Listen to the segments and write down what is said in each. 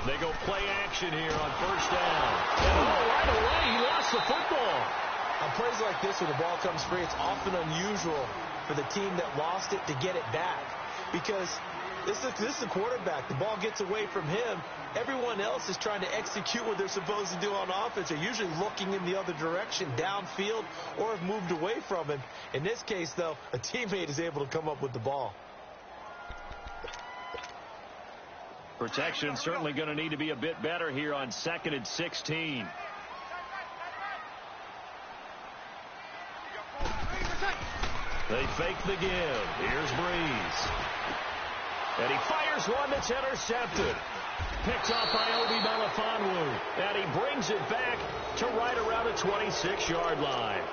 They go play action here on first down. And right away, he lost the football. On plays like this where the ball comes free, it's often unusual for the team that lost it to get it back. Because this is the quarterback. The ball gets away from him. Everyone else is trying to execute what they're supposed to do on offense. They're usually looking in the other direction, downfield, or have moved away from him. In this case, though, a teammate is able to come up with the ball. Protection certainly going to need to be a bit better here on 2nd and 16. They fake the give. Here's Breeze. And he fires one that's intercepted. Picked off by Obi Melifonwu. And he brings it back to right around the 26-yard line.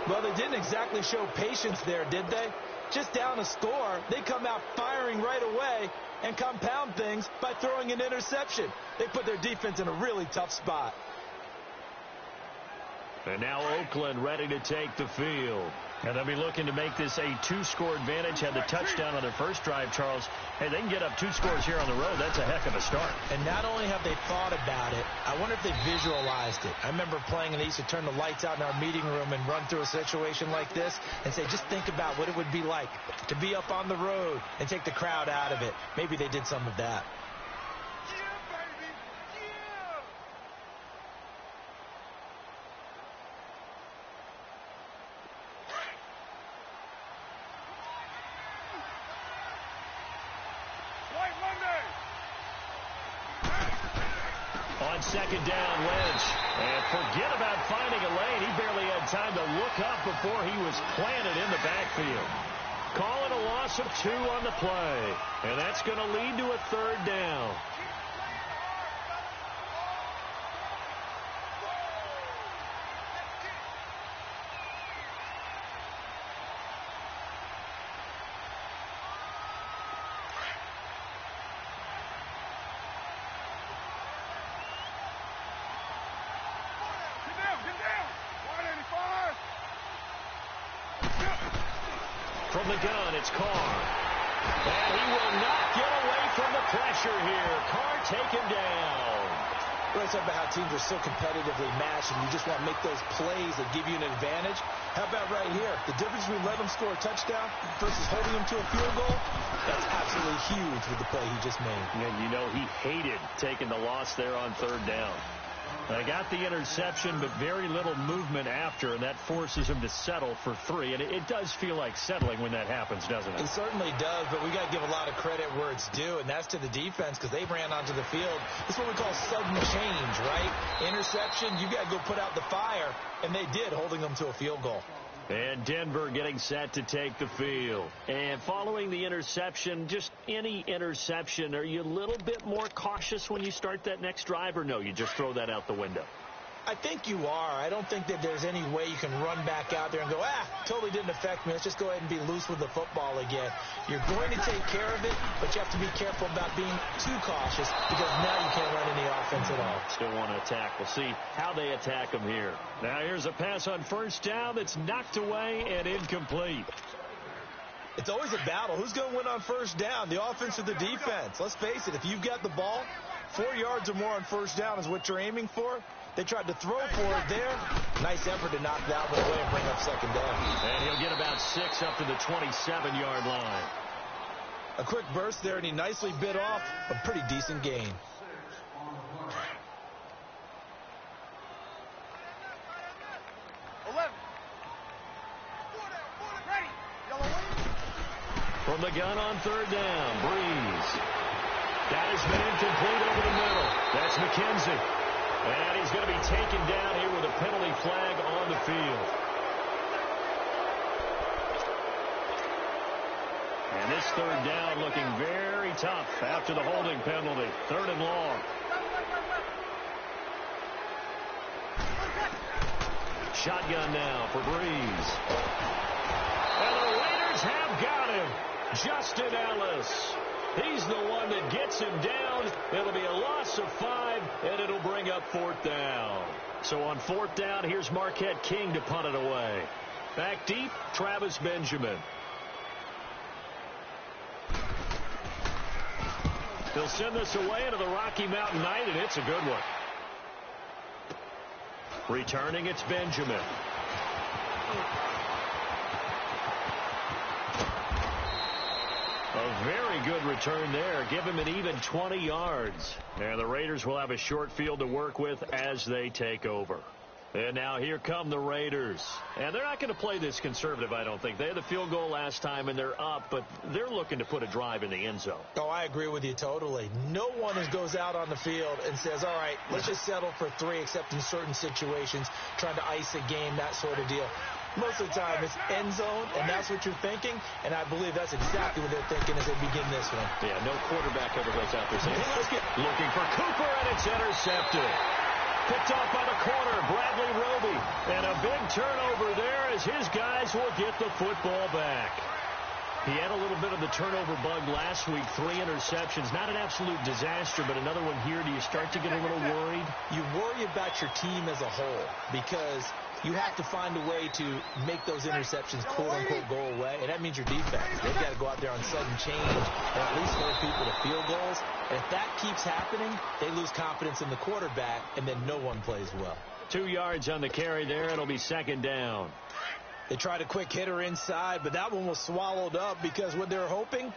Well, they didn't exactly show patience there, did they? Just down a score, they come out firing right away and compound things by throwing an interception. They put their defense in a really tough spot. And now Oakland ready to take the field. And they'll be looking to make this a 2-score advantage. Had the touchdown on their first drive, Charles. Hey, they can get up 2 scores here on the road. That's a heck of a start. And not only have they thought about it, I wonder if they visualized it. I remember playing and they used to turn the lights out in our meeting room and run through a situation like this and say, just think about what it would be like to be up on the road and take the crowd out of it. Maybe they did some of that. On 2nd down, Lynch. And forget about finding a lane. He barely had time to look up before he was planted in the backfield. Calling a loss of 2 on the play. And that's going to lead to a 3rd down. From the gun, it's Carr. And he will not get away from the pressure here. Carr taken down. We're talking about how teams are so competitively matched, and you just want to make those plays that give you an advantage. How about right here? The difference between letting them score a touchdown versus holding them to a field goal, that's absolutely huge with the play he just made. And you know he hated taking the loss there on 3rd down. They got the interception, but very little movement after, and that forces him to settle for 3. And it does feel like settling when that happens, doesn't it? It certainly does, but we got to give a lot of credit where it's due, and that's to the defense because they ran onto the field. This is what we call sudden change, right? Interception, you got to go put out the fire, and they did, holding them to a field goal. And Denver getting set to take the field. And following the interception, just any interception, are you a little bit more cautious when you start that next drive, or no, you just throw that out the window? I think you are. I don't think that there's any way you can run back out there and go, totally didn't affect me. Let's just go ahead and be loose with the football again. You're going to take care of it, but you have to be careful about being too cautious because now you can't run any offense at all. Still want to attack. We'll see how they attack them here. Now here's a pass on first down that's knocked away and incomplete. It's always a battle. Who's going to win on first down, the offense or the defense? Let's face it, if you've got the ball, 4 yards or more on first down is what you're aiming for. They tried to throw for it there. Nice effort to knock that one away and bring up 2nd down. And he'll get about 6 up to the 27-yard line. A quick burst there, and he nicely bit off a pretty decent gain. From the gun on 3rd down, Breeze. That has been incomplete over the middle. That's McKenzie. And he's going to be taken down here with a penalty flag on the field. And this 3rd down looking very tough after the holding penalty. 3rd and long. Shotgun now for Breeze. And the Raiders have got him. Justin Ellis. He's the one that gets him down. It'll be a loss of 5, and it'll bring up 4th down. So on 4th down, here's Marquette King to punt it away. Back deep, Travis Benjamin. They'll send this away into the Rocky Mountain night, and it's a good one. Returning, it's Benjamin. A very good return there. Give him an even 20 yards. And the Raiders will have a short field to work with as they take over. And now here come the Raiders. And they're not going to play this conservative, I don't think. They had the field goal last time, and they're up, but they're looking to put a drive in the end zone. Oh, I agree with you totally. No one goes out on the field and says, all right, let's just settle for 3, except in certain situations, trying to ice a game, that sort of deal. Most of the time, it's end zone, and that's what you're thinking, and I believe that's exactly what they're thinking as they begin this one. Yeah, no quarterback ever goes out there saying, hey, let's get looking for Cooper, and it's intercepted. Picked off by the corner, Bradley Roby. And a big turnover there as his guys will get the football back. He had a little bit of the turnover bug last week, 3 interceptions. Not an absolute disaster, but another one here. Do you start to get a little worried? You worry about your team as a whole because you have to find a way to make those interceptions, quote-unquote, go away. And that means your defense. They've got to go out there on sudden change and at least hold people to field goals. And if that keeps happening, they lose confidence in the quarterback, and then no one plays well. 2 yards on the carry there. It'll be second down. They tried a quick hitter inside, but that one was swallowed up because what they're hoping,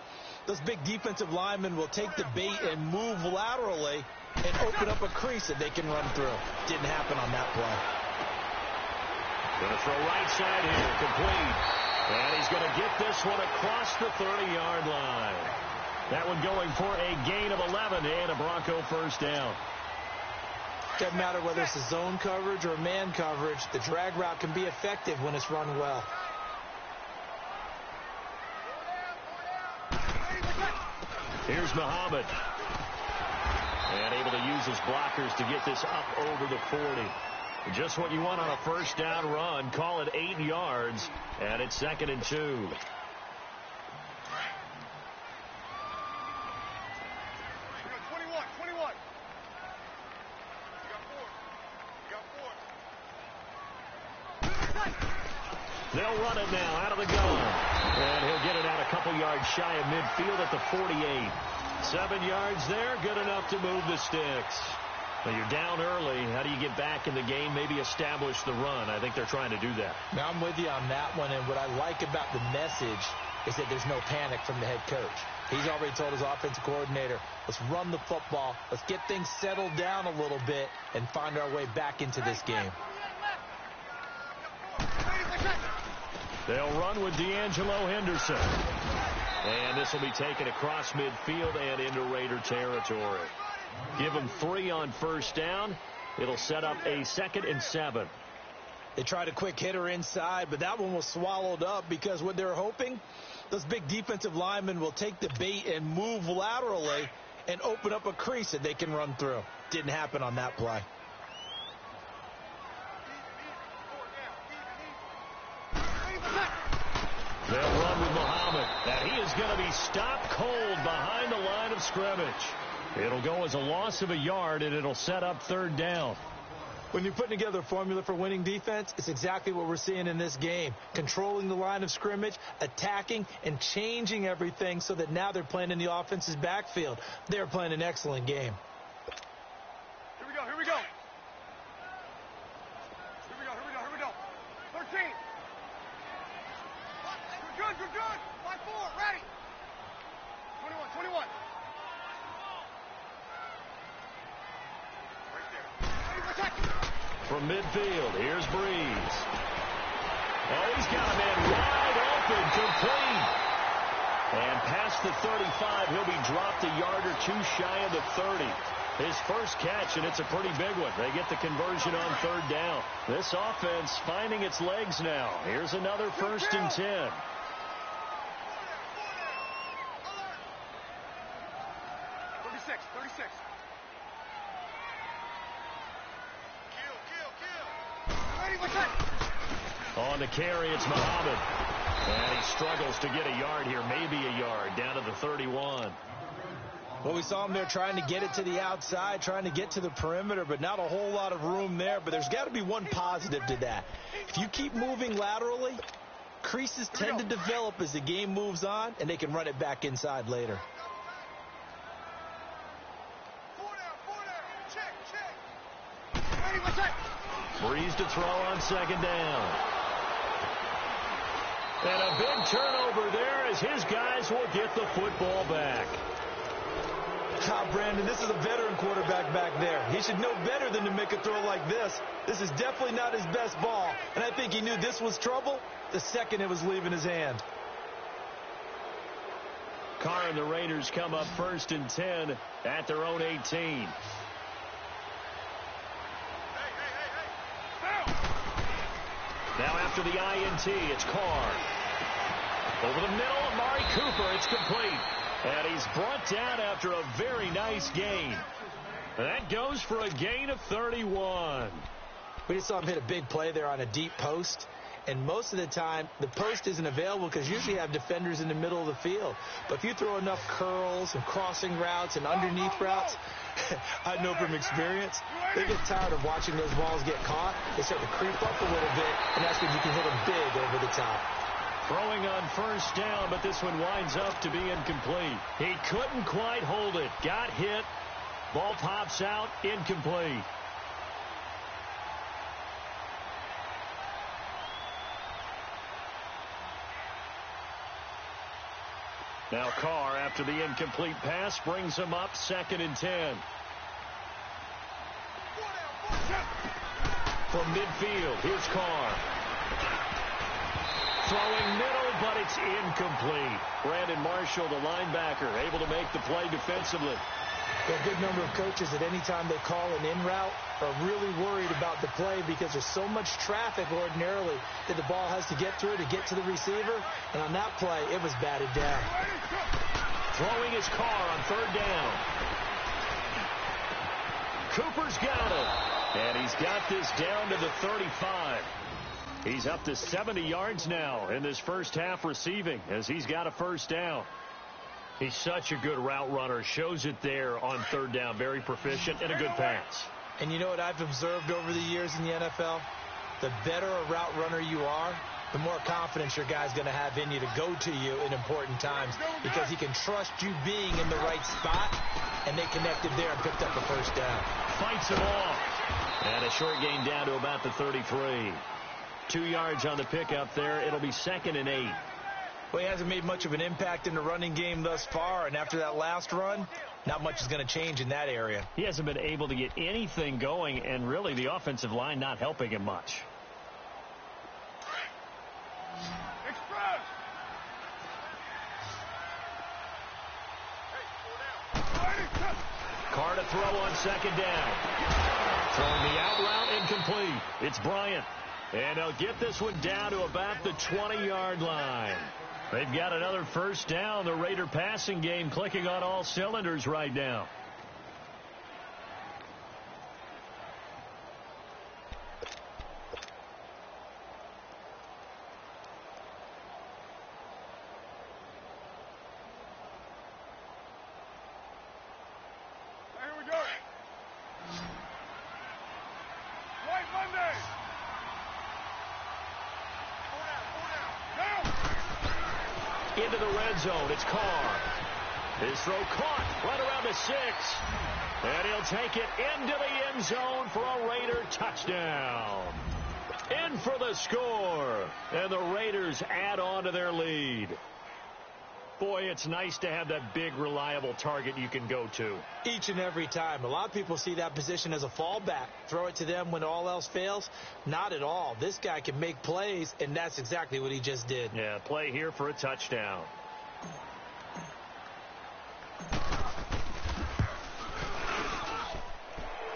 those big defensive linemen will take the bait and move laterally and open up a crease that they can run through. Didn't happen on that play. Going to throw right side here, complete. And he's going to get this one across the 30-yard line. That one going for a gain of 11 and a Bronco first down. Doesn't matter whether it's a zone coverage or man coverage, the drag route can be effective when it's run well. Here's Muhammad. And able to use his blockers to get this up over the 40. Just what you want on a first down run. Call it 8 yards, and it's 2nd and 2. They'll run it now out of the gun. And he'll get it out a couple yards shy of midfield at the 48. 7 yards there, good enough to move the sticks. Well, you're down early. How do you get back in the game? Maybe establish the run. I think they're trying to do that. Now, I'm with you on that one, and what I like about the message is that there's no panic from the head coach. He's already told his offensive coordinator, let's run the football, let's get things settled down a little bit, and find our way back into this game. They'll run with D'Angelo Henderson. And this will be taken across midfield and into Raider territory. Give them 3 on first down. It'll set up a 2nd and 7. They tried a quick hitter inside, but that one was swallowed up because what they're hoping, those big defensive linemen will take the bait and move laterally and open up a crease that they can run through. Didn't happen on that play. They'll run with Muhammad. And he is going to be stopped cold behind the line of scrimmage. It'll go as a loss of a yard, and it'll set up 3rd down. When you're putting together a formula for winning defense, it's exactly what we're seeing in this game. Controlling the line of scrimmage, attacking, and changing everything so that now they're playing in the offense's backfield. They're playing an excellent game. Here we go, here we go. Here we go, here we go, here we go. 13. Good, good, good. 5-4, ready. 21, 21. From midfield, here's Breeze. Oh, he's got a man wide open, complete. And past the 35, he'll be dropped a yard or 2 shy of the 30. His first catch, and it's a pretty big one. They get the conversion on 3rd down. This offense finding its legs now. Here's another 1st and 10. 36. On the carry, it's Muhammad. And he struggles to get a yard here, maybe a yard, down to the 31. Well, we saw him there trying to get it to the outside, trying to get to the perimeter, but not a whole lot of room there. But there's got to be one positive to that. If you keep moving laterally, creases tend to develop as the game moves on, and they can run it back inside later. Breeze to throw on second down. And a big turnover there as his guys will get the football back. Brandon, this is a veteran quarterback back there. He should know better than to make a throw like this. This is definitely not his best ball, and I think he knew this was trouble the second it was leaving his hand. Carr and the Raiders come up 1st and 10 at their own 18. Now after the INT, it's Carr. Over the middle, Amari Cooper, it's complete. And he's brought down after a very nice gain. That goes for a gain of 31. We just saw him hit a big play there on a deep post. And most of the time, the post isn't available because usually you have defenders in the middle of the field. But if you throw enough curls and crossing routes and underneath routes, I know from experience, they get tired of watching those balls get caught. They start to creep up a little bit, and that's when you can hit them big over the top. Throwing on 1st down, but this one winds up to be incomplete. He couldn't quite hold it. Got hit. Ball pops out. Incomplete. Now Carr, after the incomplete pass, brings him up 2nd and 10. From midfield, here's Carr. Throwing middle, but it's incomplete. Brandon Marshall, the linebacker, able to make the play defensively. A good number of coaches at any time they call an in route are really worried about the play because there's so much traffic ordinarily that the ball has to get through to get to the receiver. And on that play, it was batted down. Throwing his Carr on 3rd down. Cooper's got it. And he's got this down to the 35. He's up to 70 yards now in this first half receiving as he's got a 1st down. He's such a good route runner. Shows it there on 3rd down. Very proficient and a good pass. And you know what I've observed over the years in the NFL? The better a route runner you are, the more confidence your guy's going to have in you to go to you in important times because he can trust you being in the right spot, and they connected there and picked up a 1st down. Fights him off. And a short gain down to about the 33. 2 yards on the pickup there. It'll be 2nd and 8. Well, he hasn't made much of an impact in the running game thus far, and after that last run, not much is going to change in that area. He hasn't been able to get anything going, and really the offensive line not helping him much. Express. Carr to throw on 2nd down. Throwing the out route, incomplete. It's Bryant. And they'll get this one down to about the 20-yard line. They've got another 1st down. The Raider passing game clicking on all cylinders right now. Here we go. White Monday. Into the red zone. It's Carr. His throw caught right around the 6. And he'll take it into the end zone for a Raider touchdown. In for the score. And the Raiders add on to their lead. Boy, it's nice to have that big, reliable target you can go to. Each and every time. A lot of people see that position as a fallback. Throw it to them when all else fails. Not at all. This guy can make plays, and that's exactly what he just did. Yeah, play here for a touchdown.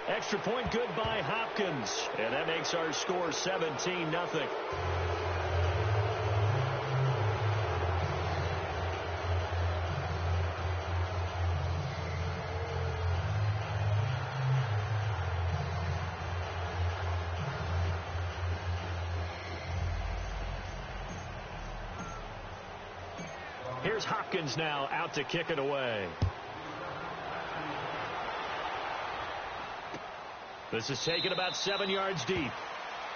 Extra point good by Hopkins. And that makes our score 17-0. Here's Hopkins now out to kick it away. This is taken about 7 yards deep.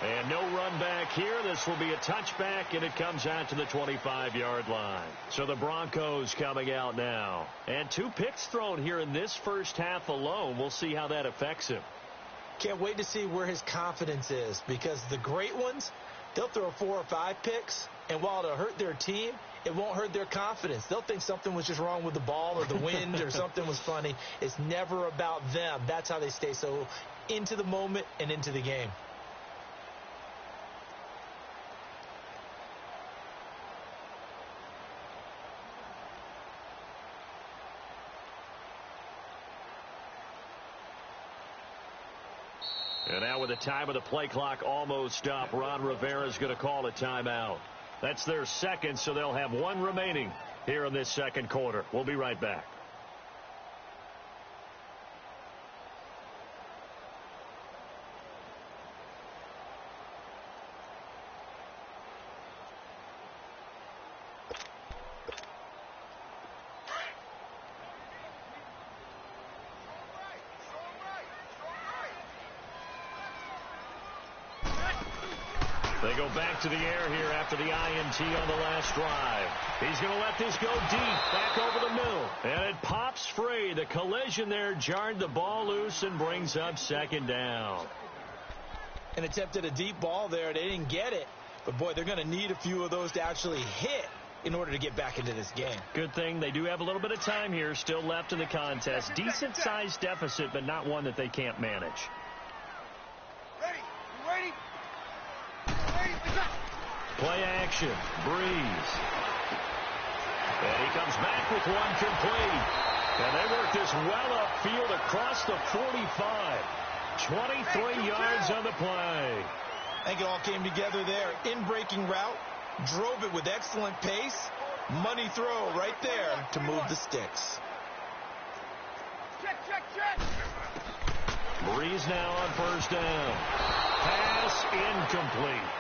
And no run back here. This will be a touchback, and it comes out to the 25-yard line. So the Broncos coming out now. And 2 picks thrown here in this first half alone. We'll see how that affects him. Can't wait to see where his confidence is, because the great ones, they'll throw 4 or 5 picks, and while it'll hurt their team, it won't hurt their confidence. They'll think something was just wrong with the ball or the wind or something was funny. It's never about them. That's how they stay so into the moment and into the game. And now with the time of the play clock almost up, Ron Rivera's going to call a timeout. That's their second, so they'll have 1 remaining here in this second quarter. We'll be right back. They go back to the air here after the INT on the last drive. He's going to let this go deep, back over the middle. And it pops free. The collision there jarred the ball loose and brings up second down. And attempted a deep ball there. They didn't get it. But, boy, they're going to need a few of those to actually hit in order to get back into this game. Good thing they do have a little bit of time here still left in the contest. Decent-sized deficit, but not one that they can't manage. Ready? You ready? Play action. Breeze. And he comes back with one complete. And they work this well upfield across the 45. 23 yards on the play. I think it all came together there. In-breaking route. Drove it with excellent pace. Money throw right there to move the sticks. Check. Breeze now on first down. Pass incomplete.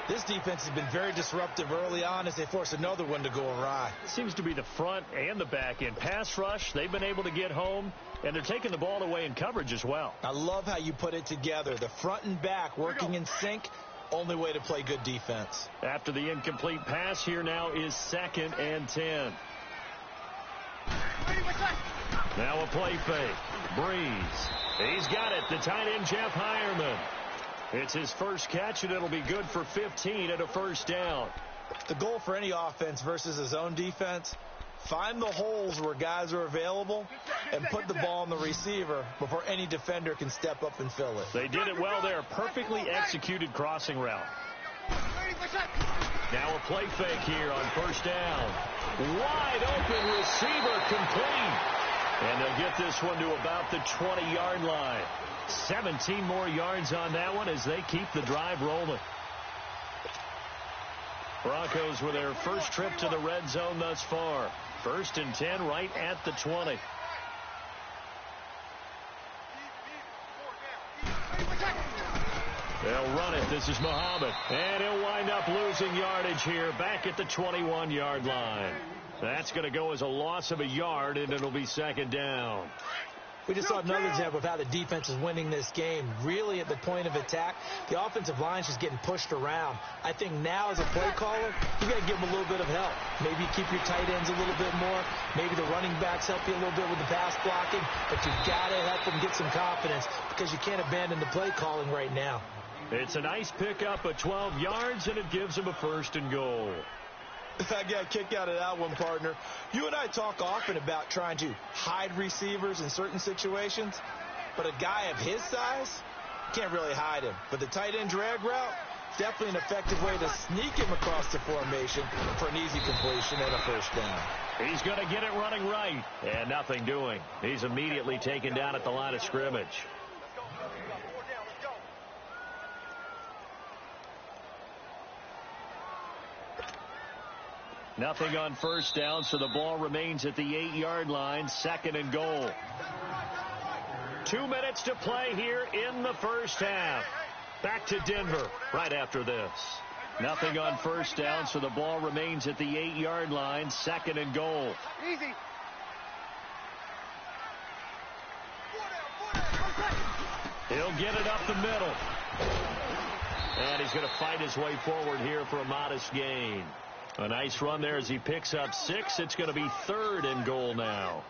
This defense has been very disruptive early on as they force another one to go awry. Seems to be the front and the back end. Pass rush, they've been able to get home, and they're taking the ball away in coverage as well. I love how you put it together. The front and back working in sync. Only way to play good defense. After the incomplete pass, here now is 2nd and 10. Now a play fake. Breeze. He's got it. The tight end, Jeff Hireman. It's his first catch, and it'll be good for 15 and a first down. The goal for any offense versus his own defense, find the holes where guys are available and put the ball on the receiver before any defender can step up and fill it. They did it well there. Perfectly executed crossing route. Now a play fake here on first down. Wide open receiver complete. And they'll get this one to about the 20-yard line. 17 more yards on that one as they keep the drive rolling. Broncos with their first trip to the red zone thus far. 1st and 10 right at the 20. They'll run it. This is Muhammad. And he'll wind up losing yardage here back at the 21-yard line. That's going to go as a loss of a yard, and it'll be 2nd down. We just saw another example of how the defense is winning this game. Really at the point of attack, the offensive line's just getting pushed around. I think now as a play caller, you got to give them a little bit of help. Maybe keep your tight ends a little bit more. Maybe the running backs help you a little bit with the pass blocking. But you got to help them get some confidence because you can't abandon the play calling right now. It's a nice pickup of 12 yards, and it gives them a 1st and goal. I got a kick out of that one, partner. You and I talk often about trying to hide receivers in certain situations, but a guy of his size can't really hide him. But the tight end drag route, definitely an effective way to sneak him across the formation for an easy completion and a 1st down. He's going to get it running right, and nothing doing. He's immediately taken down at the line of scrimmage. Nothing on first down, so the ball remains at the 8-yard line, 2nd and goal. 2 minutes to play here in the first half. Back to Denver right after this. Nothing on first down, so the ball remains at the 8-yard line, 2nd and goal. Easy. He'll get it up the middle. And he's going to fight his way forward here for a modest gain. A nice run there as he picks up 6. It's going to be 3rd and goal now.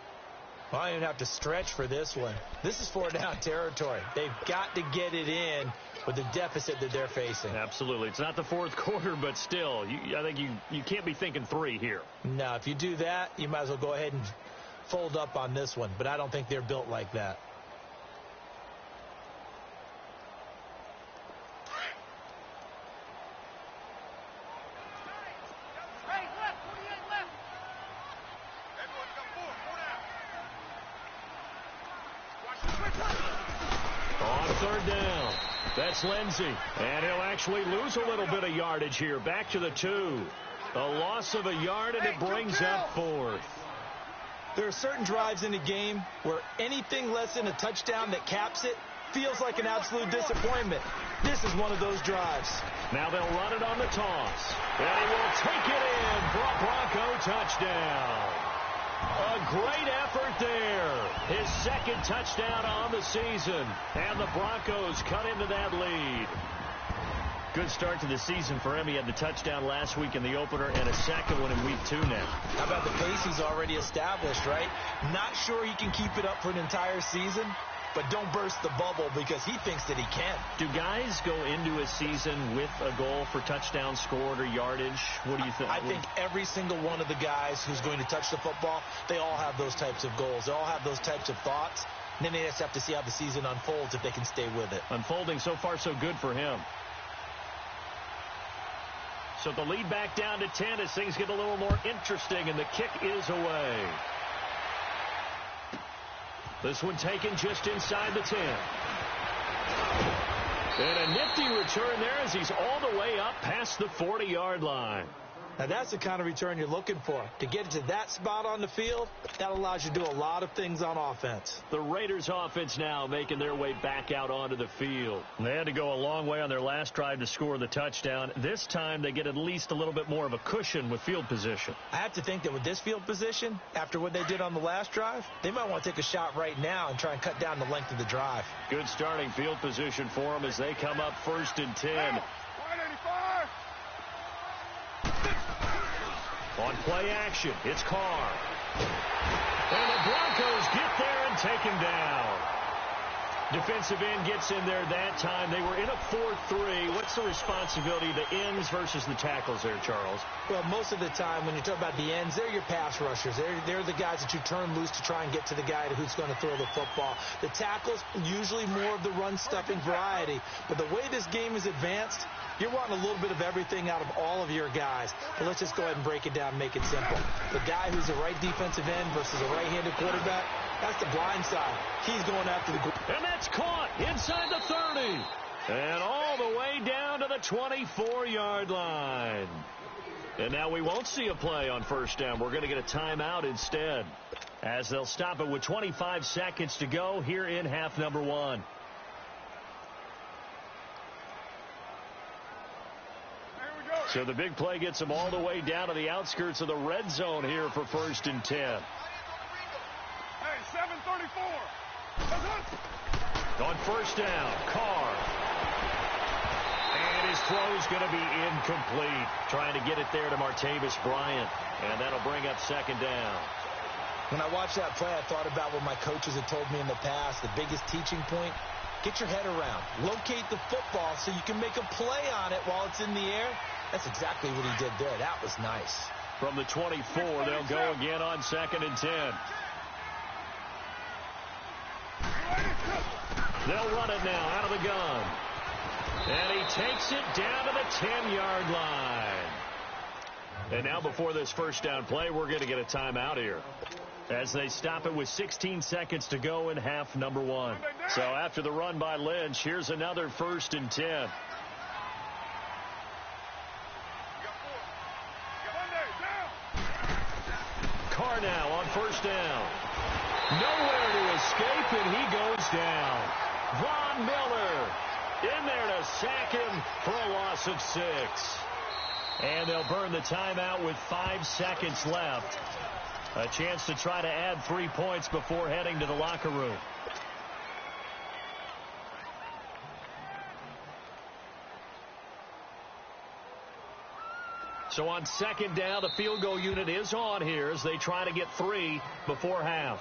Well, I don't even have to stretch for this one. This is 4-down territory. They've got to get it in with the deficit that they're facing. Absolutely. It's not the fourth quarter, but still, I think you can't be thinking 3 here. No, if you do that, you might as well go ahead and fold up on this one. But I don't think they're built like that. On 3rd down, that's Lindsey. And he'll actually lose a little bit of yardage here. Back to the 2. A loss of a yard, and it brings up 4th. There are certain drives in a game where anything less than a touchdown that caps it feels like an absolute disappointment. This is one of those drives. Now they'll run it on the toss. And he will take it in for a Bronco touchdown. A great effort there. His 2nd touchdown on the season. And the Broncos cut into that lead. Good start to the season for him. He had the touchdown last week in the opener and a second one in week 2 now. How about the pace he's already established, right? Not sure he can keep it up for an entire season, but don't burst the bubble because he thinks that he can. Do guys go into a season with a goal for touchdown scored or yardage? What do you think? I think every single one of the guys who's going to touch the football, they all have those types of goals. They all have those types of thoughts. And then they just have to see how the season unfolds if they can stay with it. Unfolding so far so good for him. So the lead back down to 10 as things get a little more interesting, and the kick is away. This one taken just inside the 10. And a nifty return there as he's all the way up past the 40-yard line. Now, that's the kind of return you're looking for. To get to that spot on the field, that allows you to do a lot of things on offense. The Raiders offense now making their way back out onto the field. They had to go a long way on their last drive to score the touchdown. This time they get at least a little bit more of a cushion with field position. I have to think that with this field position, after what they did on the last drive, they might want to take a shot right now and try and cut down the length of the drive. Good starting field position for them as they come up 1st and 10. 185. On play action, it's Carr. And the Broncos get there and take him down. Defensive end gets in there that time. They were in a 4-3. What's the responsibility of the ends versus the tackles there, Charles? Well, most of the time when you talk about the ends, they're your pass rushers. They're the guys that you turn loose to try and get to the guy who's going to throw the football. The tackles, usually more of the run-stuffing variety. But the way this game is advanced, you're wanting a little bit of everything out of all of your guys. But let's just go ahead and break it down and make it simple. The guy who's a right defensive end versus a right-handed quarterback, that's the blind side. He's going after the... And that's caught inside the 30. And all the way down to the 24-yard line. And now we won't see a play on 1st down. We're going to get a timeout instead, as they'll stop it with 25 seconds to go here in half number 1. So the big play gets them all the way down to the outskirts of the red zone here for 1st and 10. Hey, 734. On 1st down, Carr. And his throw's going to be incomplete. Trying to get it there to Martavis Bryant. And that'll bring up 2nd down. When I watched that play, I thought about what my coaches had told me in the past. The biggest teaching point, get your head around. Locate the football so you can make a play on it while it's in the air. That's exactly what he did there. That was nice. From the 24, they'll go again on 2nd and 10. They'll run it now out of the gun. And he takes it down to the 10-yard line. And now before this 1st down play, we're going to get a timeout here, as they stop it with 16 seconds to go in half number 1. So after the run by Lynch, here's another 1st and 10. Carr now on 1st down. Nowhere to escape, and he goes down. Von Miller in there to sack him for a loss of 6. And they'll burn the timeout with 5 seconds left. A chance to try to add 3 points before heading to the locker room. So on 2nd down, the field goal unit is on here as they try to get 3 before half.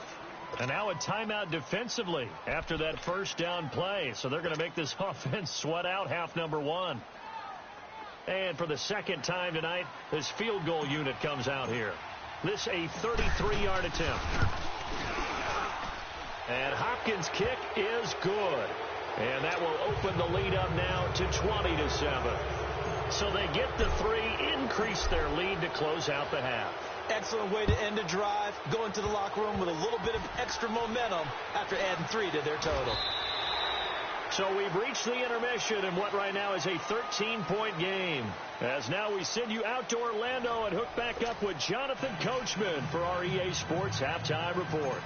And now a timeout defensively after that first down play. So they're going to make this offense sweat out half number one. And for the second time tonight, this field goal unit comes out here. This a 33-yard attempt. And Hopkins' kick is good. And that will open the lead up now to 20-7. So they get the 3, increase their lead to close out the half. Excellent way to end a drive, go into the locker room with a little bit of extra momentum after adding 3 to their total. So we've reached the intermission in what right now is a 13-point game. As now we send you out to Orlando and hook back up with Jonathan Coachman for our EA Sports Halftime Report.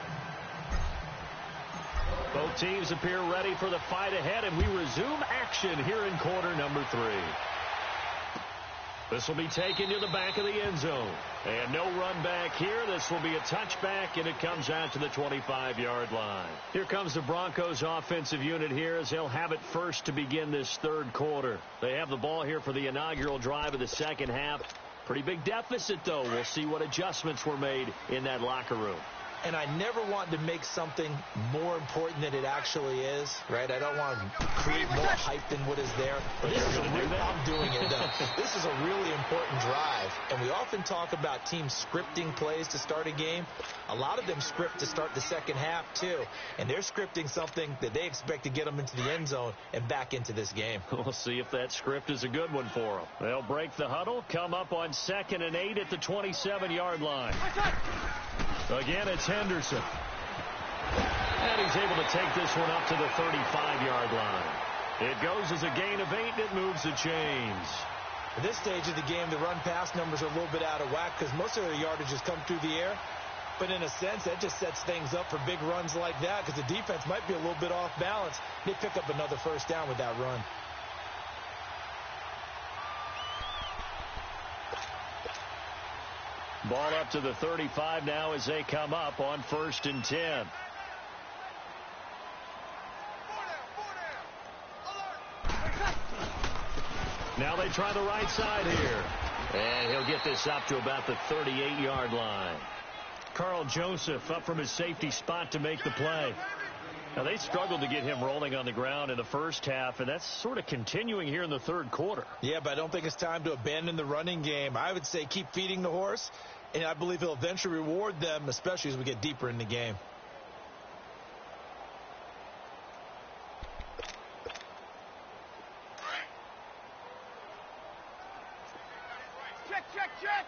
Both teams appear ready for the fight ahead, and we resume action here in quarter number 3. This will be taken to the back of the end zone. And no run back here. This will be a touchback, and it comes out to the 25-yard line. Here comes the Broncos offensive unit here as they'll have it first to begin this third quarter. They have the ball here for the inaugural drive of the second half. Pretty big deficit, though. We'll see what adjustments were made in that locker room. And I never want to make something more important than it actually is, right? I don't want to create more hype than what is there. But this is I'm doing it, though. This is a really important drive. And we often talk about teams scripting plays to start a game. A lot of them script to start the second half, too. And they're scripting something that they expect to get them into the end zone and back into this game. We'll see if that script is a good one for them. They'll break the huddle, come up on 2nd and 8 at the 27-yard line. Again, it's Henderson. And he's able to take this one up to the 35-yard line. It goes as a gain of 8, and it moves the chains. At this stage of the game, the run-pass numbers are a little bit out of whack because most of their yardage has come through the air. But in a sense, that just sets things up for big runs like that because the defense might be a little bit off balance. They pick up another first down with that run. Ball up to the 35 now as they come up on 1st and 10. Now they try the right side here. And he'll get this up to about the 38-yard line. Carl Joseph up from his safety spot to make the play. Now they struggled to get him rolling on the ground in the first half, and that's sort of continuing here in the third quarter. Yeah, but I don't think it's time to abandon the running game. I would say keep feeding the horse, and I believe he'll eventually reward them, especially as we get deeper in the game. Check, check, check.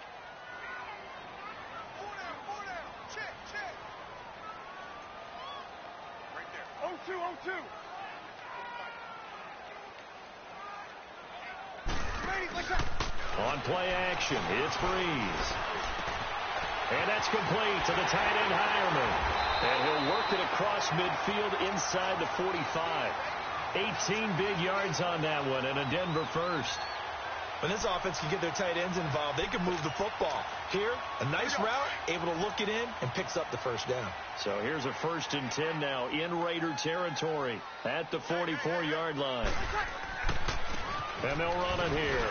4 down. Check, check. Right there. 0-2, 0-2. On play action, it's Breeze. And that's complete to the tight end, Hireman. And he'll work it across midfield inside the 45. 18 big yards on that one, and a Denver first. When this offense can get their tight ends involved, they can move the football. Here, a nice route, able to look it in, and picks up the first down. So here's a 1st and 10 now in Raider territory at the 44-yard line. And they'll run it here.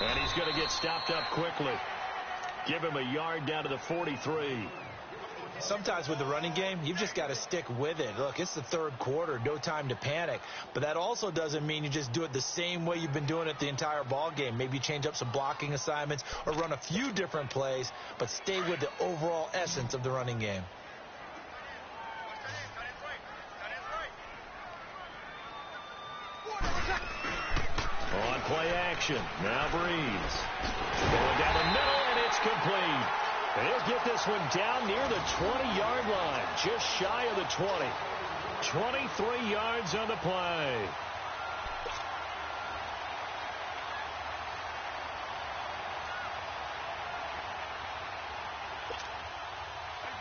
And he's going to get stopped up quickly. Give him a yard down to the 43. Sometimes with the running game, you've just got to stick with it. Look, it's the third quarter, no time to panic. But that also doesn't mean you just do it the same way you've been doing it the entire ball game. Maybe change up some blocking assignments or run a few different plays, but stay with the overall essence of the running game. On play action, now Breeze. Going down the middle, and it's complete. And he'll get this one down near the 20-yard line, just shy of the 20. 23 yards on the play.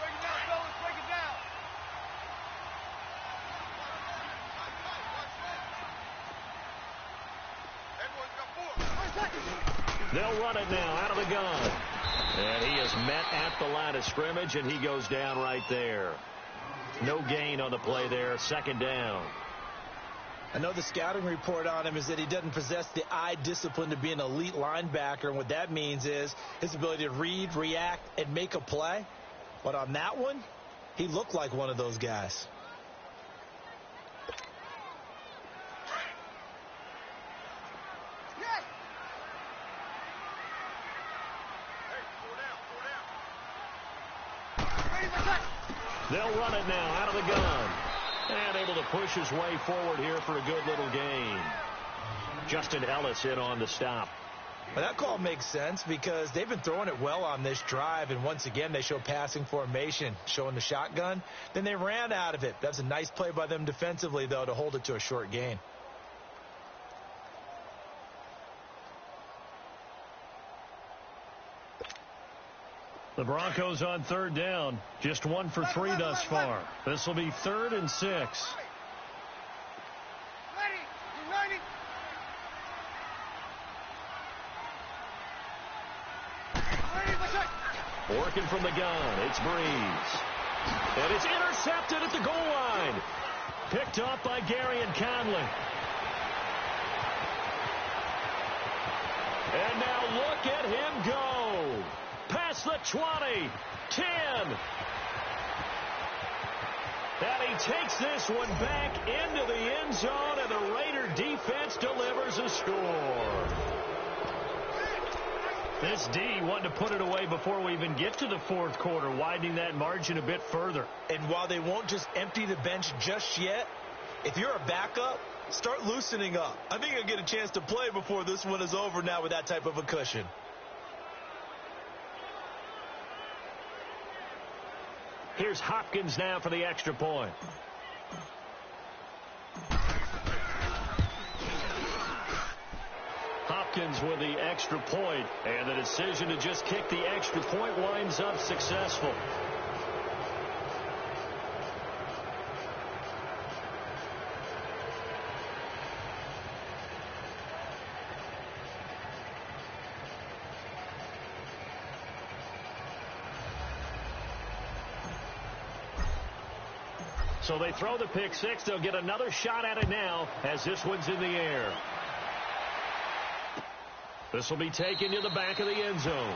Break it down, fellas. Break it down. They'll run it now out of the gun. And he is met at the line of scrimmage, and he goes down right there. No gain on the play there. 2nd down. I know the scouting report on him is that he doesn't possess the eye discipline to be an elite linebacker. And what that means is his ability to read, react, and make a play. But on that one, He looked like one of those guys. Yes. Ready for touch. They'll run it now out of the gun. And able to push his way forward here for a good little gain. Justin Ellis in on the stop. Well, that call makes sense because they've been throwing it well on this drive, and once again they show passing formation, showing the shotgun. Then they ran out of it. That's a nice play by them defensively, though, to hold it to a short gain. The Broncos on third down. Just 1 for 3 thus far. This will be 3rd and 6. Ready. United. Ready for touch. Working from the gun. It's Breeze. And it's intercepted at the goal line. Picked off by Gary and Conley. And now look at him go. Past the 20, 10. And he takes this one back into the end zone, and the Raider defense delivers a score. This D wanted to put it away before we even get to the 4th quarter, widening that margin a bit further. And while they won't just empty the bench just yet, if you're a backup, start loosening up. I think you'll get a chance to play before this one is over now with that type of a cushion. Here's Hopkins now for the extra point. Hopkins with the extra point, and the decision to just kick the extra point winds up successful. So they throw the pick six. They'll get another shot at it now as this one's in the air. This will be taken to the back of the end zone.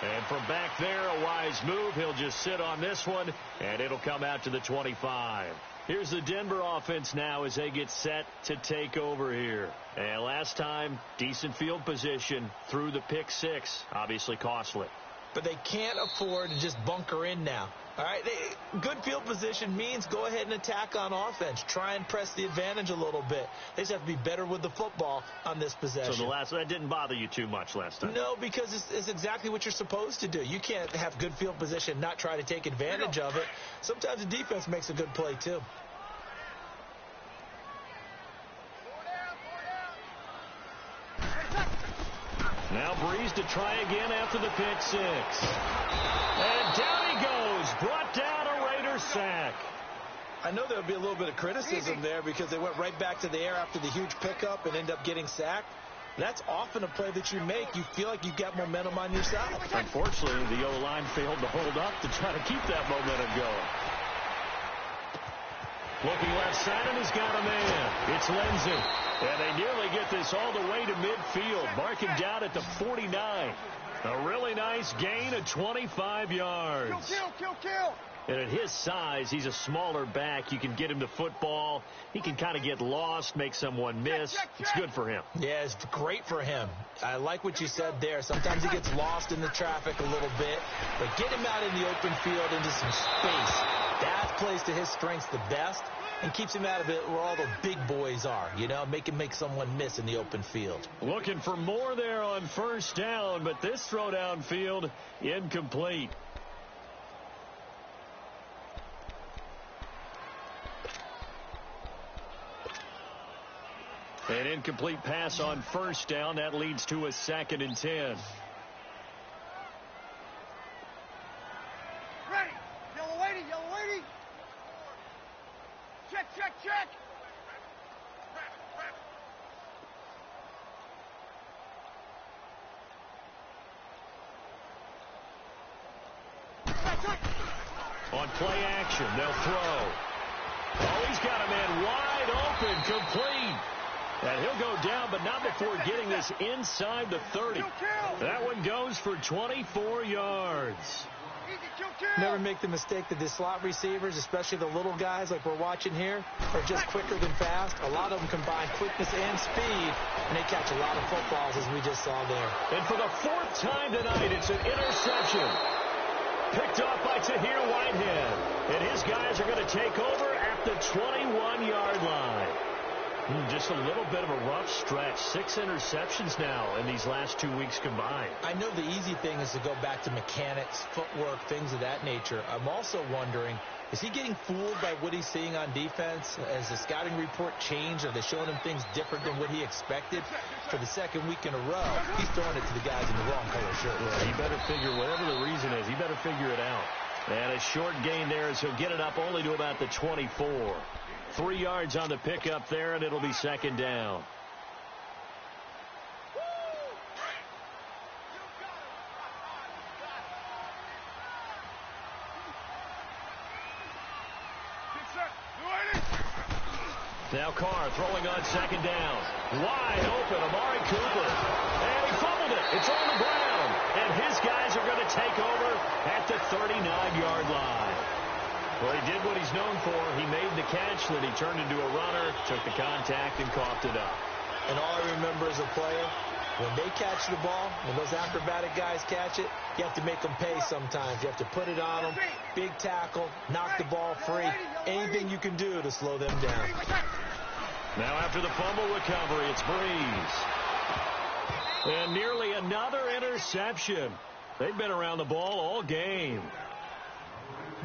And from back there, a wise move. He'll just sit on this one, and it'll come out to the 25. Here's the Denver offense now as they get set to take over here. And last time, decent field position through the pick six. Obviously costly. But they can't afford to just bunker in now. All right, good field position means go ahead and attack on offense. Try and press the advantage a little bit. They just have to be better with the football on this possession. So that didn't bother you too much last time? No, because it's exactly what you're supposed to do. You can't have good field position, not try to take advantage of it. Sometimes the defense makes a good play, too. Now Breeze to try again after the pick six. And down he goes. Brought down a Raider sack. I know there'll be a little bit of criticism there because they went right back to the air after the huge pickup and end up getting sacked. That's often a play that you make. You feel like you've got momentum on your side. Unfortunately, the O-line failed to hold up to try to keep that momentum going. Looking left side, and he's got a man. It's Lindsey. And they nearly get this all the way to midfield. Mark him down at the 49. A really nice gain of 25 yards. Kill. And at his size, he's a smaller back. You can get him the football. He can kind of get lost, make someone miss. It's good for him. Yeah, it's great for him. I like what you said there. Sometimes he gets lost in the traffic a little bit. But get him out in the open field into some space. That plays to his strengths the best and keeps him out of it where all the big boys are, you know, make him make someone miss in the open field. Looking for more there on first down, but this throw downfield incomplete. An incomplete pass on first down. That leads to a 2nd and 10. Ready. Yellow lady. Check. On play action, they'll throw. Oh, he's got a man wide open, complete. And he'll go down, but not before getting this inside the 30. That one goes for 24 yards. Never make the mistake that the slot receivers, especially the little guys like we're watching here, are just quicker than fast. A lot of them combine quickness and speed, and they catch a lot of footballs, as we just saw there. And for the 4th time tonight, it's an interception. Picked off by Tahir Whitehead. And his guys are going to take over at the 21-yard line. Just a little bit of a rough stretch. 6 interceptions now in these last 2 weeks combined. I know the easy thing is to go back to mechanics, footwork, things of that nature. I'm also wondering, is he getting fooled by what he's seeing on defense? Has the scouting report changed? Are they showing him things different than what he expected? For the 2nd week in a row, he's throwing it to the guys in the wrong color shirt. Yeah, he better figure, whatever the reason is, he better figure it out. And a short gain there as he'll get it up only to about the 24. 3 yards on the pickup there, and it'll be 2nd down. Now Carr throwing on 2nd down. Wide open, Amari Cooper. And he fumbled it. It's on the ground. And his guys are going to take over at the 39-yard line. Well, he did what he's known for. He made the catch, then he turned into a runner, took the contact, and coughed it up. And all I remember as a player, when they catch the ball, when those acrobatic guys catch it, you have to make them pay sometimes. You have to put it on them, big tackle, knock the ball free, anything you can do to slow them down. Now after the fumble recovery, it's Breeze. And nearly another interception. They've been around the ball all game.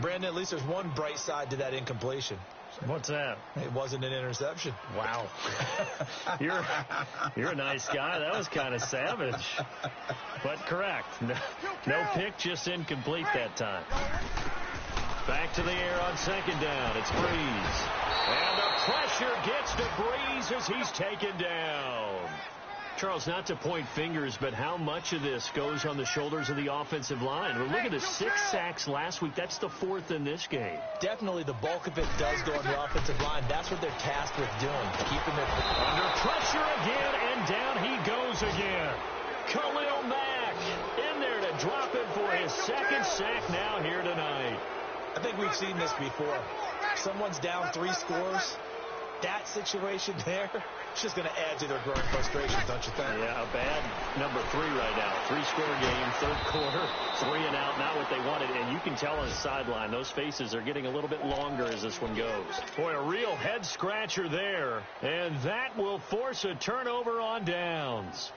Brandon, at least there's one bright side to that incompletion. What's that? It wasn't an interception. Wow. You're a nice guy. That was kind of savage. But correct. No pick, just incomplete that time. Back to the air on 2nd down. It's Breeze. And the pressure gets to Breeze as he's taken down. Charles, not to point fingers, but how much of this goes on the shoulders of the offensive line? Well, look at the 6 sacks last week. That's the 4th in this game. Definitely the bulk of it does go on the offensive line. That's what they're tasked with doing, keeping their... Under pressure again, and down he goes again. Khalil Mack in there to drop it for his 2nd sack now here tonight. I think we've seen this before. Someone's down 3 scores. That situation there, it's just going to add to their growing frustration, don't you think? Yeah, a bad number 3 right now. 3-score game, 3rd quarter, 3 and out, not what they wanted. And you can tell on the sideline, those faces are getting a little bit longer as this one goes. Boy, a real head-scratcher there. And that will force a turnover on downs.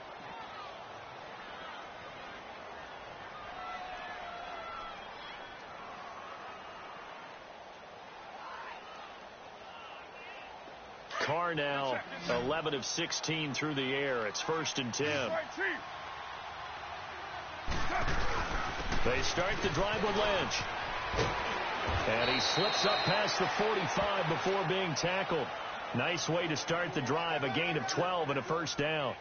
Carr now 11 of 16 through the air. It's 1st and 10. They start the drive with Lynch. And he slips up past the 45 before being tackled. Nice way to start the drive. A gain of 12 and a 1st down.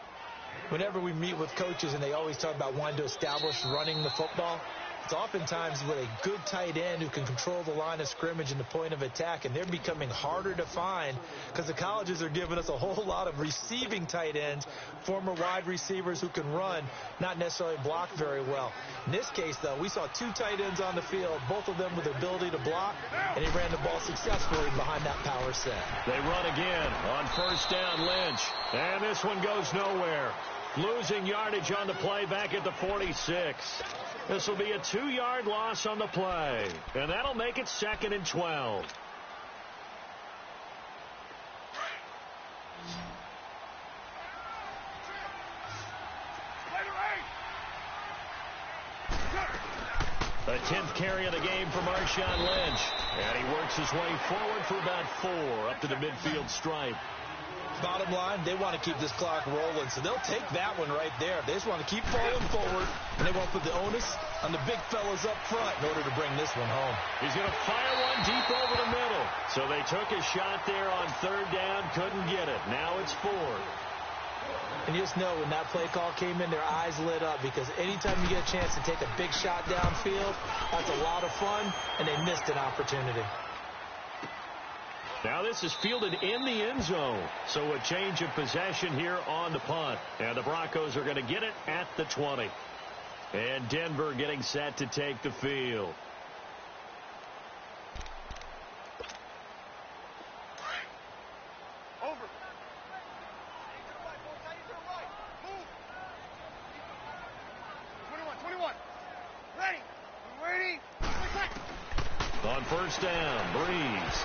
Whenever we meet with coaches and they always talk about wanting to establish running the football, it's oftentimes with a good tight end who can control the line of scrimmage and the point of attack, and they're becoming harder to find because the colleges are giving us a whole lot of receiving tight ends, former wide receivers who can run, not necessarily block very well. In this case, though, we saw 2 tight ends on the field, both of them with the ability to block, and he ran the ball successfully behind that power set. They run again on 1st down, Lynch. And this one goes nowhere. Losing yardage on the play back at the 46. This will be a 2-yard loss on the play. And that'll make it 2nd and 12. The 10th carry of the game for Marshawn Lynch. And he works his way forward for about 4 up to the midfield stripe. Bottom line, they want to keep this clock rolling, so they'll take that one right there. They just want to keep falling forward, and they won't put the onus on the big fellas up front in order to bring this one home. He's going to fire one deep over the middle. So they took a shot there on 3rd down, couldn't get it. Now it's 4th. And you just know when that play call came in, their eyes lit up because anytime you get a chance to take a big shot downfield, that's a lot of fun, and they missed an opportunity. Now this is fielded in the end zone. So a change of possession here on the punt. And the Broncos are going to get it at the 20. And Denver getting set to take the field. Over. 21. Ready. Waiting. On first down, Breeze.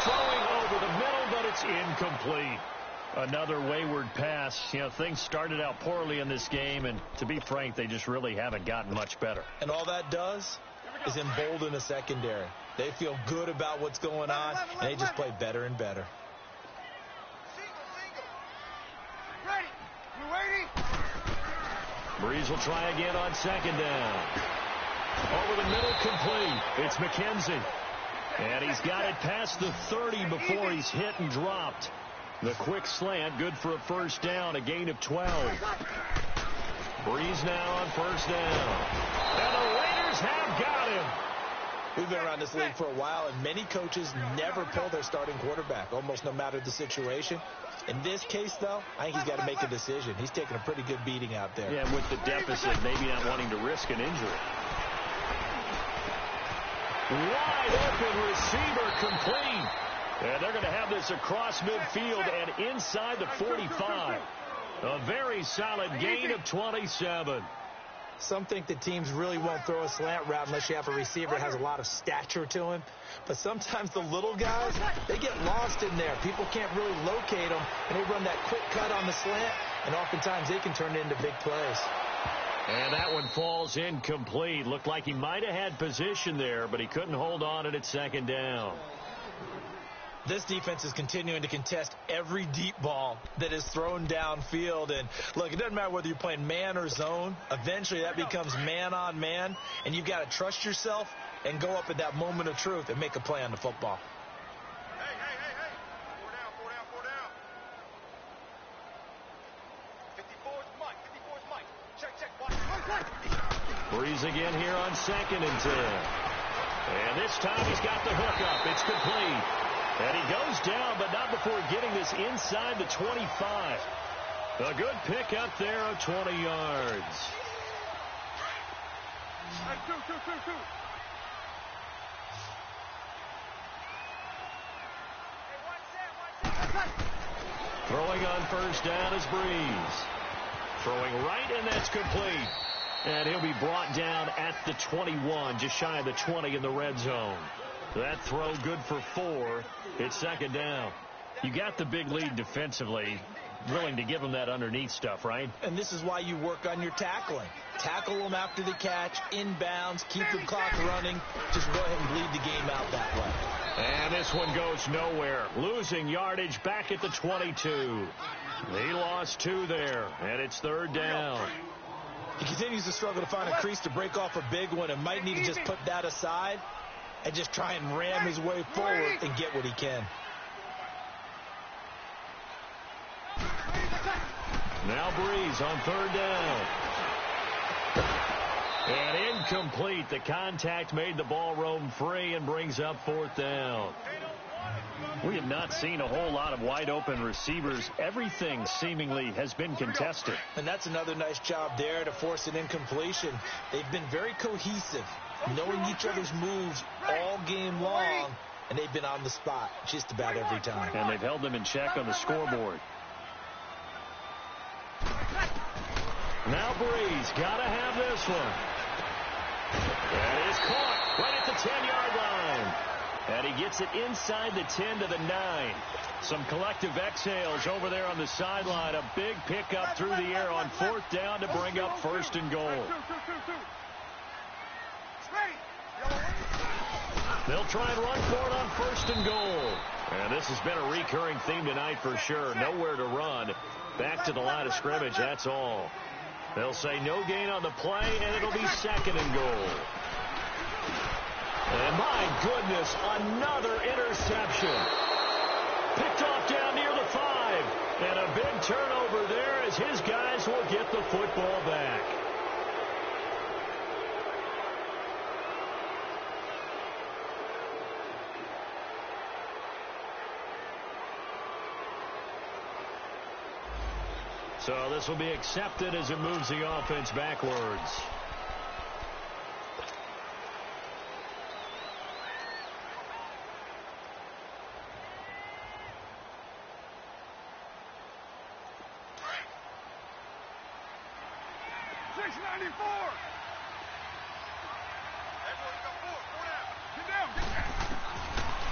Throwing over the middle, but it's incomplete. Another wayward pass. You know, things started out poorly in this game, and to be frank, they just really haven't gotten much better. And all that does is embolden the secondary. They feel good about what's going on, and they just play better and better. Single. Ready. We're waiting. Breeze will try again on second down. Over the middle, complete. It's McKenzie. And he's got it past the 30 before he's hit and dropped. The quick slant, good for a first down, a gain of 12. Breeze now on first down. And the Raiders have got him. We've been around this league for a while, and many coaches never pull their starting quarterback, almost no matter the situation. In this case, though, I think he's got to make a decision. He's taking a pretty good beating out there. Yeah, with the deficit, maybe not wanting to risk an injury. Wide open receiver, complete. And they're going to have this across midfield and inside the 45. A very solid gain of 27. Some think that teams really won't throw a slant route unless you have a receiver that has a lot of stature to him. But sometimes the little guys, they get lost in there. People can't really locate them, and they run that quick cut on the slant, and oftentimes they can turn it into big plays. And that one falls incomplete. Looked like he might have had position there, but he couldn't hold on it at second down. This defense is continuing to contest every deep ball that is thrown downfield. And, look, it doesn't matter whether you're playing man or zone. Eventually that becomes man-on-man, and you've got to trust yourself and go up at that moment of truth and make a play on the football. Hey. 4 down. 54's Mike. Check. Watch. Breeze again here on 2nd and 10. And this time he's got the hook up. It's complete. And he goes down, but not before getting this inside the 25. A good pickup there of 20 yards. Hey, two. Throwing on first down is Breeze. Throwing right, and that's complete. And he'll be brought down at the 21, just shy of the 20 in the red zone. That throw good for 4. It's second down. You got the big lead defensively. Willing to give them that underneath stuff, right? And this is why you work on your tackling. Tackle them after the catch, inbounds, keep the clock running. Just go ahead and bleed the game out that way. And this one goes nowhere. Losing yardage back at the 22. He lost 2 there, and it's third down. He continues to struggle to find a crease to break off a big one and might need to just put that aside and just try and ram his way forward and get what he can. Now Breeze on third down. And incomplete. The contact made the ball roam free and brings up fourth down. We have not seen a whole lot of wide open receivers. Everything seemingly has been contested. And that's another nice job there to force an incompletion. They've been very cohesive, knowing each other's moves all game long, and they've been on the spot just about every time. And they've held them in check on the scoreboard. Now Breeze, gotta have this one. That is caught right at the 10-yard line. And he gets it inside the 10 to the 9. Some collective exhales over there on the sideline. A big pickup through the air on fourth down to bring up first and goal. They'll try and run for it on first and goal. And this has been a recurring theme tonight for sure. Nowhere to run. Back to the line of scrimmage, that's all. They'll say no gain on the play, and it'll be second and goal. And my goodness, another interception. Picked off down near the 5. And a big turnover there as his guys will get the football back. So this will be accepted as it moves the offense backwards.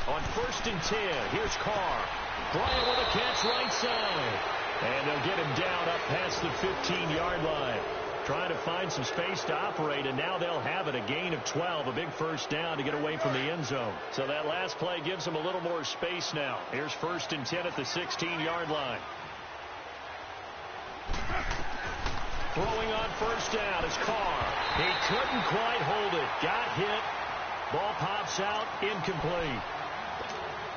On 1st and 10, here's Carr. Bryant with a catch right side. And they'll get him down up past the 15-yard line. Trying to find some space to operate, and now they'll have it. A gain of 12, a big first down to get away from the end zone. So that last play gives them a little more space now. Here's 1st and 10 at the 16-yard line. Throwing on 1st down is Carr. He couldn't quite hold it. Got hit. Ball pops out, incomplete.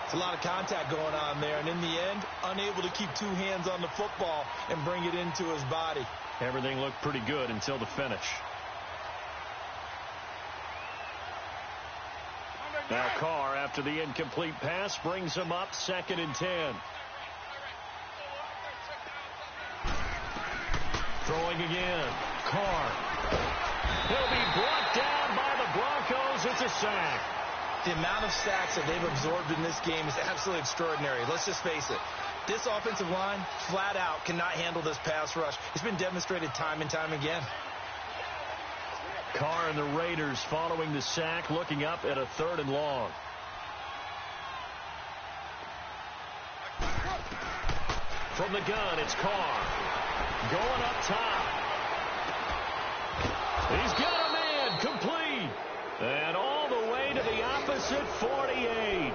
It's a lot of contact going on there, and in the end, unable to keep two hands on the football and bring it into his body. Everything looked pretty good until the finish. Now Carr, after the incomplete pass, brings him up 2nd and 10. Throwing again. Carr. He'll be brought down by the Broncos. It's a sack. The amount of sacks that they've absorbed in this game is absolutely extraordinary. Let's just face it. This offensive line, flat out, cannot handle this pass rush. It's been demonstrated time and time again. Carr and the Raiders following the sack, looking up at a 3rd and long. From the gun, it's Carr. Going up top. He's got a man, complete. And all the way to the opposite 48.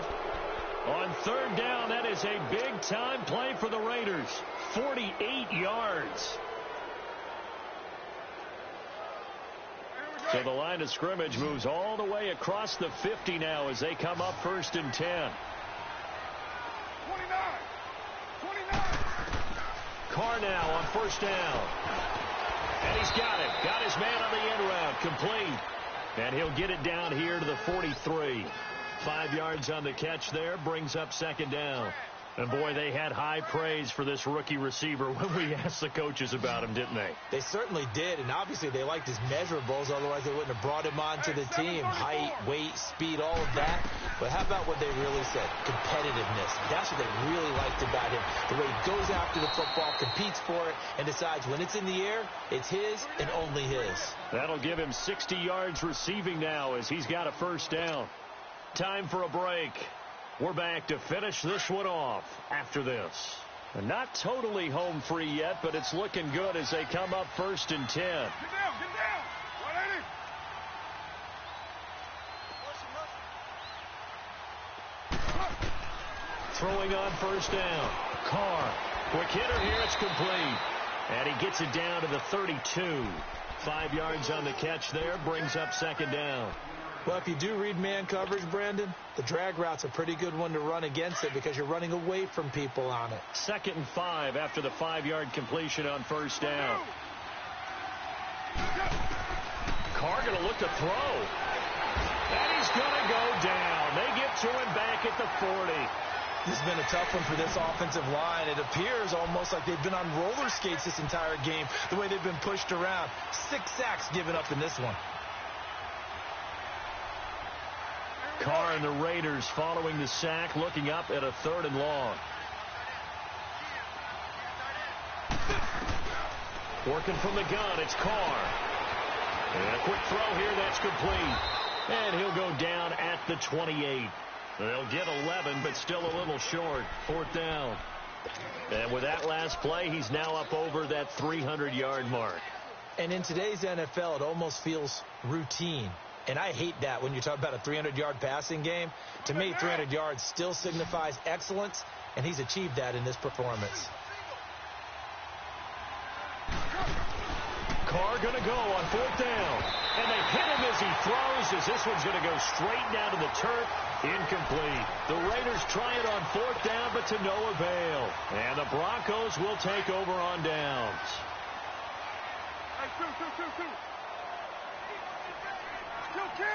On 3rd down, that is a big-time play for the Raiders. 48 yards. So the line of scrimmage moves all the way across the 50 now as they come up 1st and 10. 29. Carr now on 1st down. And he's got it. Got his man on the end route. Complete. And he'll get it down here to the 43. 5 yards on the catch there. Brings up 2nd down. And, boy, they had high praise for this rookie receiver when we asked the coaches about him, didn't they? They certainly did, and obviously they liked his measurables. Otherwise, they wouldn't have brought him onto the team. Height, weight, speed, all of that. But how about what they really said? Competitiveness. That's what they really liked about him. The way he goes after the football, competes for it, and decides when it's in the air, it's his and only his. That'll give him 60 yards receiving now as he's got a 1st down. Time for a break. We're back to finish this one off after this. And not totally home free yet, but it's looking good as they come up 1st and 10. Get down, get down. 180. Throwing on 1st down. Carr. Quick hitter here. It's complete. And he gets it down to the 32. 5 yards on the catch there. Brings up 2nd down. Well, if you do read man coverage, Brandon, the drag route's a pretty good one to run against it because you're running away from people on it. 2nd and 5 after the 5-yard completion on 1st down. Carr going to look to throw. And he's going to go down. They get to him back at the 40. This has been a tough one for this offensive line. It appears almost like they've been on roller skates this entire game, the way they've been pushed around. 6 sacks given up in this one. Carr and the Raiders following the sack, looking up at a 3rd and long. Working from the gun, it's Carr. And a quick throw here, that's complete. And he'll go down at the 28. They'll get 11, but still a little short. 4th down. And with that last play, he's now up over that 300-yard mark. And in today's NFL, it almost feels routine. And I hate that when you talk about a 300-yard passing game. To me, 300 yards still signifies excellence, and he's achieved that in this performance. Carr going to go on 4th down. And they hit him as he throws, as this one's going to go straight down to the turf. Incomplete. The Raiders try it on 4th down, but to no avail. And the Broncos will take over on downs. Hey, two. Kill.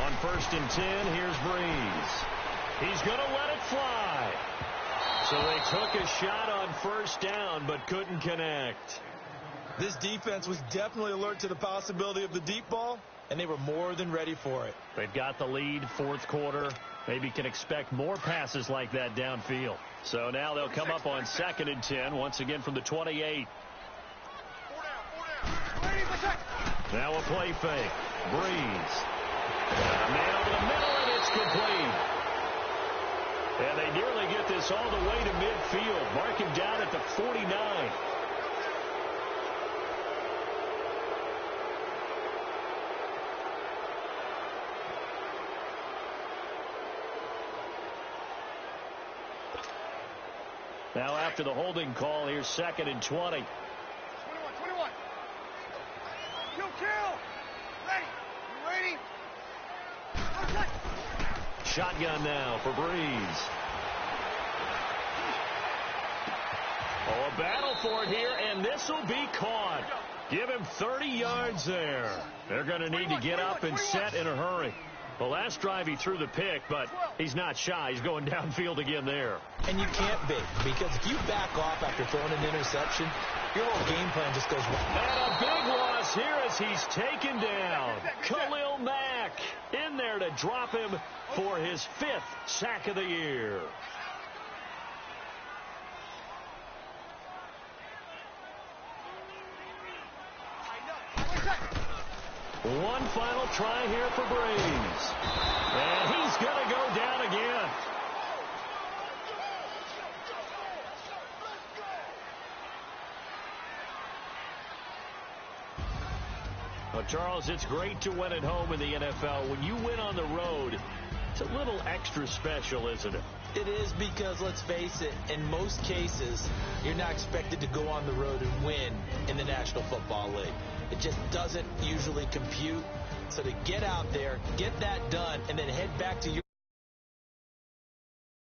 On 1st and 10, here's Breeze. He's going to let it fly. So they took a shot on first down, but couldn't connect. This defense was definitely alert to the possibility of the deep ball, and they were more than ready for it. They've got the lead, fourth quarter. Maybe can expect more passes like that downfield. So now they'll come up on 2nd and 10, once again from the 28. Now a play fake. Breeze. A man over the middle, and it's complete. And they nearly get this all the way to midfield. Mark him down at the 49. Now after the holding call, here's 2nd and 20. 21. Kill. Ready. You ready? Shotgun now for Breeze. Oh, a battle for it here, and this will be caught. Give him 30 yards there. They're going to need to get up and set in a hurry. The last drive he threw the pick, but he's not shy. He's going downfield again there. And you can't be, because if you back off after throwing an interception, your whole game plan just goes wrong. And a big loss here as he's taken down. Khalil Mack in there to drop him for his 5th sack of the year. One final try here for Breeze. And he's going to go down again. Well, Charles, it's great to win at home in the NFL. When you win on the road, it's a little extra special, isn't it? It is, because, let's face it, in most cases, you're not expected to go on the road and win in the National Football League. It just doesn't usually compute. So to get out there, get that done, and then head back to your